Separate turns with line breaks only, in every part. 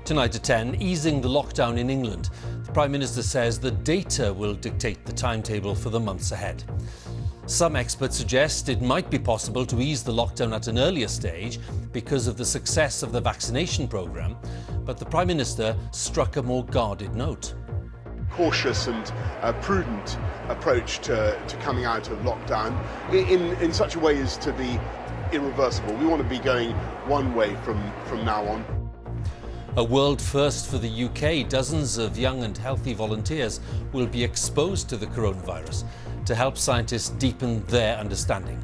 Tonight at 10, easing the lockdown in England. The Prime Minister says the data will dictate the timetable for the months ahead. Some experts suggest it might be possible to ease the lockdown at an earlier stage because of the success of the vaccination programme, but the Prime Minister struck a more guarded note.
Cautious and prudent approach to coming out of lockdown in such a way as to be irreversible. We want to be going one way from now on.
A world first for the UK. Dozens of young and healthy volunteers will be exposed to the coronavirus to help scientists deepen their understanding.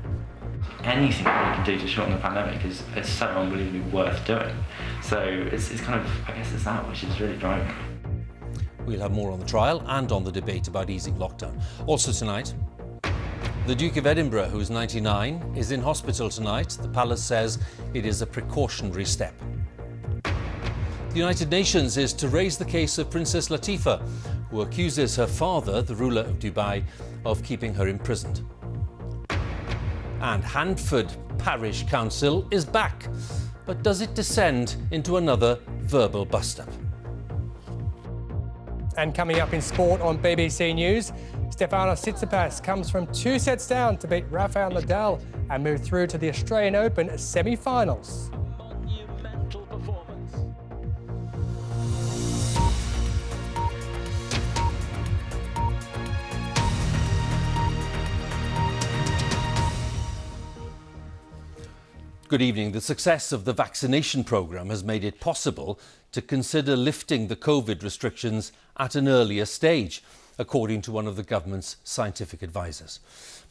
Anything that we can do to shorten the pandemic is so unbelievably worth doing. So it's kind of, I guess it's that which is really driving.
We'll have more on the trial and on the debate about easing lockdown. Also tonight, the Duke of Edinburgh, who's 99, is in hospital tonight. The palace says it is a precautionary step. The United Nations is to raise the case of Princess Latifa, who accuses her father, the ruler of Dubai, of keeping her imprisoned. And Handford Parish Council is back, but does it descend into another verbal bust-up?
And coming up in sport on BBC News, Stefanos Tsitsipas comes from 2 sets down to beat Rafael Nadal and move through to the Australian Open semi-finals.
Good evening. The success of the vaccination programme has made it possible to consider lifting the COVID restrictions at an earlier stage, according to one of the government's scientific advisers.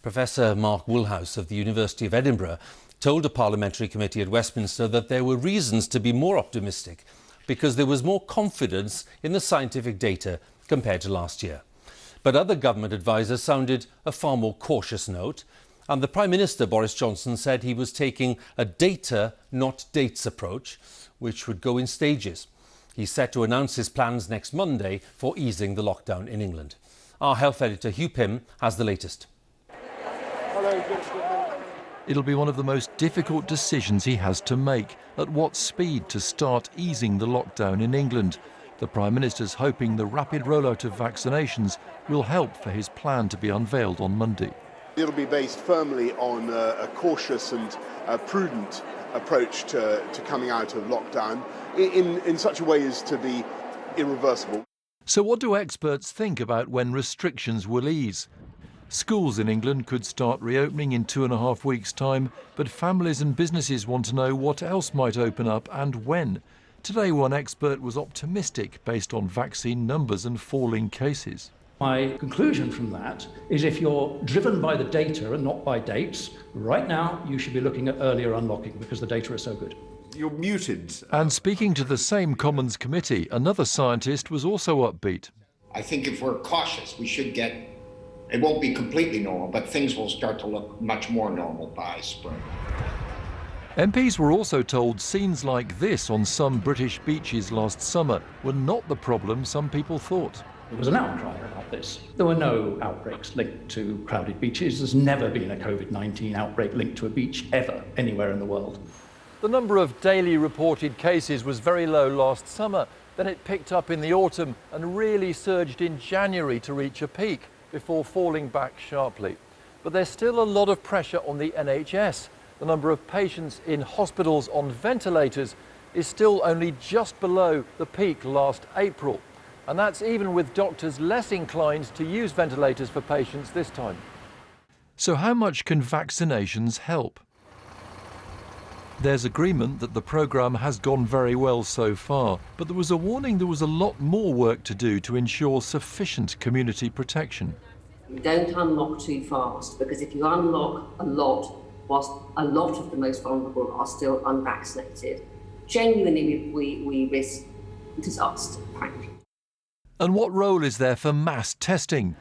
Professor Mark Woolhouse of the University of Edinburgh told a parliamentary committee at Westminster that there were reasons to be more optimistic because there was more confidence in the scientific data compared to last year. But other government advisers sounded a far more cautious note. And the Prime Minister, Boris Johnson, said he was taking a data, not dates approach, which would go in stages. He's set to announce his plans next Monday for easing the lockdown in England. Our health editor, Hugh Pym, has the latest.
It'll be one of the most difficult decisions he has to make, at what speed to start easing the lockdown in England. The Prime Minister's hoping the rapid rollout of vaccinations will help for his plan to be unveiled on Monday.
It'll be based firmly on a cautious and prudent approach to coming out of lockdown in such a way as to be irreversible.
So what do experts think about when restrictions will ease? Schools in England could start reopening in 2.5 weeks' time, but families and businesses want to know what else might open up and when. Today, one expert was optimistic based on vaccine numbers and falling cases.
My conclusion from that is if you're driven by the data and not by dates, right now you should be looking at earlier unlocking because the data is so good.
You're muted.
And speaking to the same Commons committee, another scientist was also upbeat.
I think if we're cautious, we should get, it won't be completely normal, but things will start to look much more normal by spring.
MPs were also told scenes like this on some British beaches last summer were not the problem some people thought.
There was an outcry about this. There were no outbreaks linked to crowded beaches. There's never been a COVID-19 outbreak linked to a beach ever, anywhere in the world.
The number of daily reported cases was very low last summer. Then it picked up in the autumn and really surged in January to reach a peak before falling back sharply. But there's still a lot of pressure on the NHS. The number of patients in hospitals on ventilators is still only just below the peak last April. And that's even with doctors less inclined to use ventilators for patients this time. So how much can vaccinations help? There's agreement that the programme has gone very well so far, but there was a warning there was a lot more work to do to ensure sufficient community protection.
Don't unlock too fast, because if you unlock a lot, whilst a lot of the most vulnerable are still unvaccinated, genuinely we risk disaster, frankly.
And what role is there for mass testing?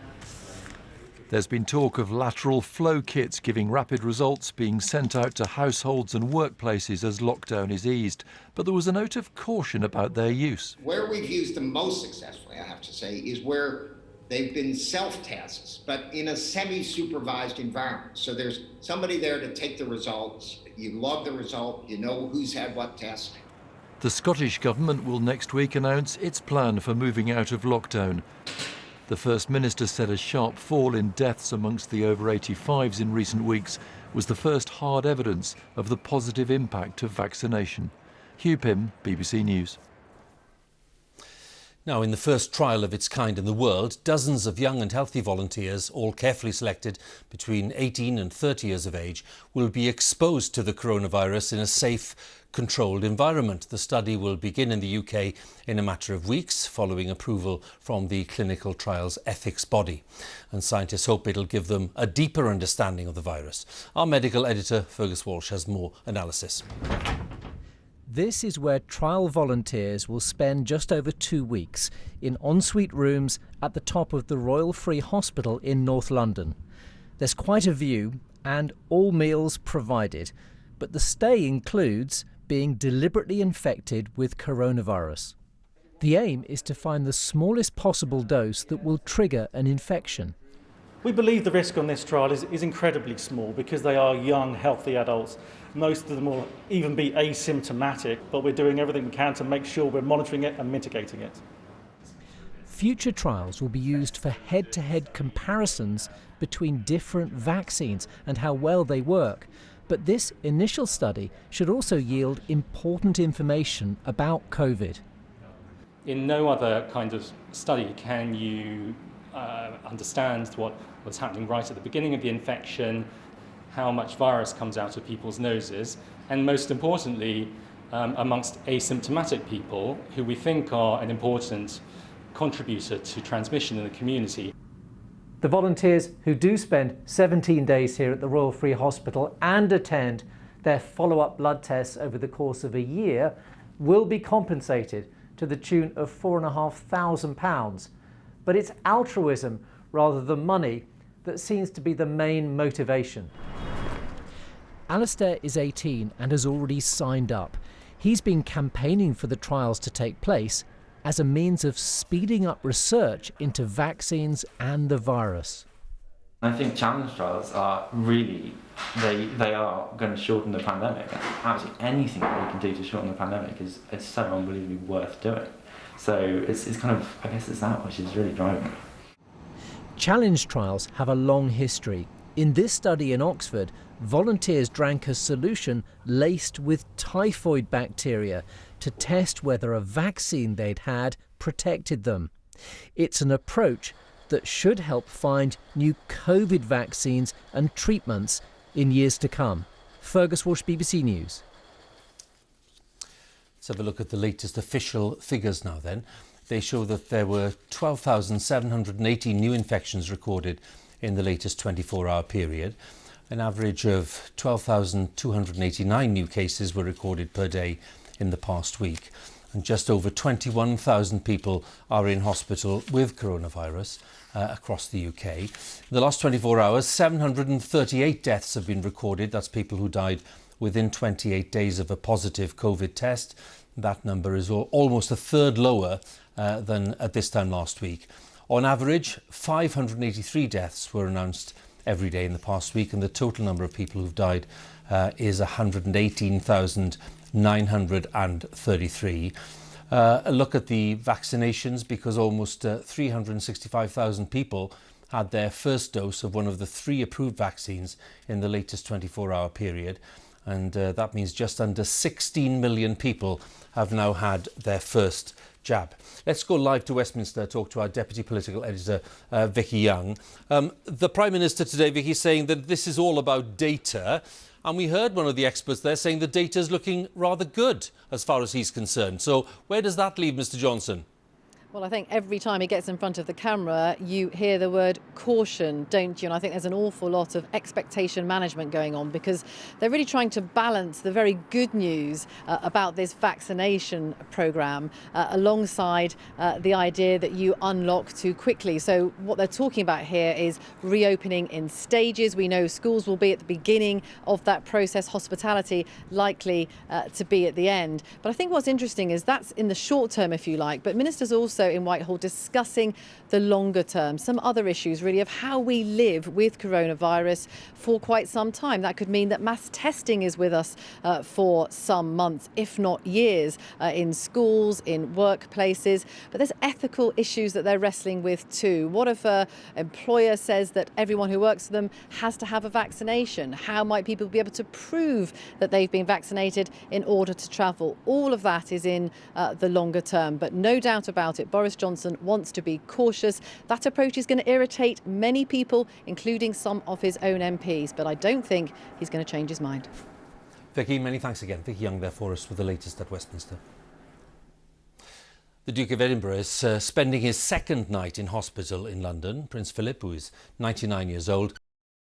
There's been talk of lateral flow kits giving rapid results being sent out to households and workplaces as lockdown is eased, but there was a note of caution about their use.
Where we've used them most successfully, I have to say, is where they've been self-tests, but in a semi-supervised environment. So there's somebody there to take the results, you log the result, you know who's had what test.
The Scottish Government will next week announce its plan for moving out of lockdown. The First Minister said a sharp fall in deaths amongst the over 85s in recent weeks was the first hard evidence of the positive impact of vaccination. Hugh Pym, BBC News.
Now, in the first trial of its kind in the world, dozens of young and healthy volunteers, all carefully selected between 18 and 30 years of age, will be exposed to the coronavirus in a safe, controlled environment. The study will begin in the UK in a matter of weeks, following approval from the clinical trials ethics body. And scientists hope it'll give them a deeper understanding of the virus. Our medical editor, Fergus Walsh, has more analysis.
This is where trial volunteers will spend just over 2 weeks in ensuite rooms at the top of the Royal Free Hospital in North London. There's quite a view and all meals provided, but the stay includes being deliberately infected with coronavirus. The aim is to find the smallest possible dose that will trigger an infection.
We believe the risk on this trial is incredibly small because they are young, healthy adults. Most of them will even be asymptomatic, but we're doing everything we can to make sure we're monitoring it and mitigating it.
Future trials will be used for head-to-head comparisons between different vaccines and how well they work. But this initial study should also yield important information about COVID.
In no other kind of study can you understand what's happening right at the beginning of the infection, how much virus comes out of people's noses, and most importantly, amongst asymptomatic people who we think are an important contributor to transmission in the community.
The volunteers who do spend 17 days here at the Royal Free Hospital and attend their follow-up blood tests over the course of a year will be compensated to the tune of £4,500. But it's altruism rather than money that seems to be the main motivation. Alistair is 18 and has already signed up. He's been campaigning for the trials to take place as a means of speeding up research into vaccines and the virus.
I think challenge trials are really, they are going to shorten the pandemic. Absolutely anything that we can do to shorten the pandemic is so unbelievably worth doing. So it's kind of, I guess it's that which is really driving it.
Challenge trials have a long history. In this study in Oxford, volunteers drank a solution laced with typhoid bacteria to test whether a vaccine they'd had protected them. It's an approach that should help find new COVID vaccines and treatments in years to come. Fergus Walsh, BBC News.
Let's have a look at the latest official figures now then. They show that there were 12,780 new infections recorded in the latest 24-hour period. An average of 12,289 new cases were recorded per day in the past week. And just over 21,000 people are in hospital with coronavirus across the UK. In the last 24 hours, 738 deaths have been recorded. That's people who died within 28 days of a positive COVID test. That number is almost a third lower than at this time last week. On average, 583 deaths were announced every day in the past week, and the total number of people who've died is 118,933. A look at the vaccinations, because almost 365,000 people had their first dose of one of the 3 approved vaccines in the latest 24-hour period. And that means just under 16 million people have now had their first jab. Let's go live to Westminster, talk to our Deputy Political Editor, Vicky Young. The Prime Minister today, Vicky, saying that this is all about data. And we heard one of the experts there saying the data is looking rather good as far as he's concerned. So where does that leave Mr Johnson?
Well, I think every time he gets in front of the camera, you hear the word caution, don't you? And I think there's an awful lot of expectation management going on because they're really trying to balance the very good news about this vaccination programme alongside the idea that you unlock too quickly. So what they're talking about here is reopening in stages. We know schools will be at the beginning of that process, hospitality likely to be at the end. But I think what's interesting is that's in the short term, if you like, but ministers also also in Whitehall discussing the longer term, some other issues really of how we live with coronavirus for quite some time. That could mean that mass testing is with us for some months, if not years, in schools, in workplaces. But there's ethical issues that they're wrestling with too. What if an employer says that everyone who works for them has to have a vaccination? How might people be able to prove that they've been vaccinated in order to travel? All of that is in the longer term, but no doubt about it, Boris Johnson wants to be cautious. That approach is going to irritate many people, including some of his own MPs, but I don't think he's going to change his mind.
Vicky, many thanks again. Vicky Young there for us with the latest at Westminster. The Duke of Edinburgh is spending his second night in hospital in London. Prince Philip, who is 99 years old,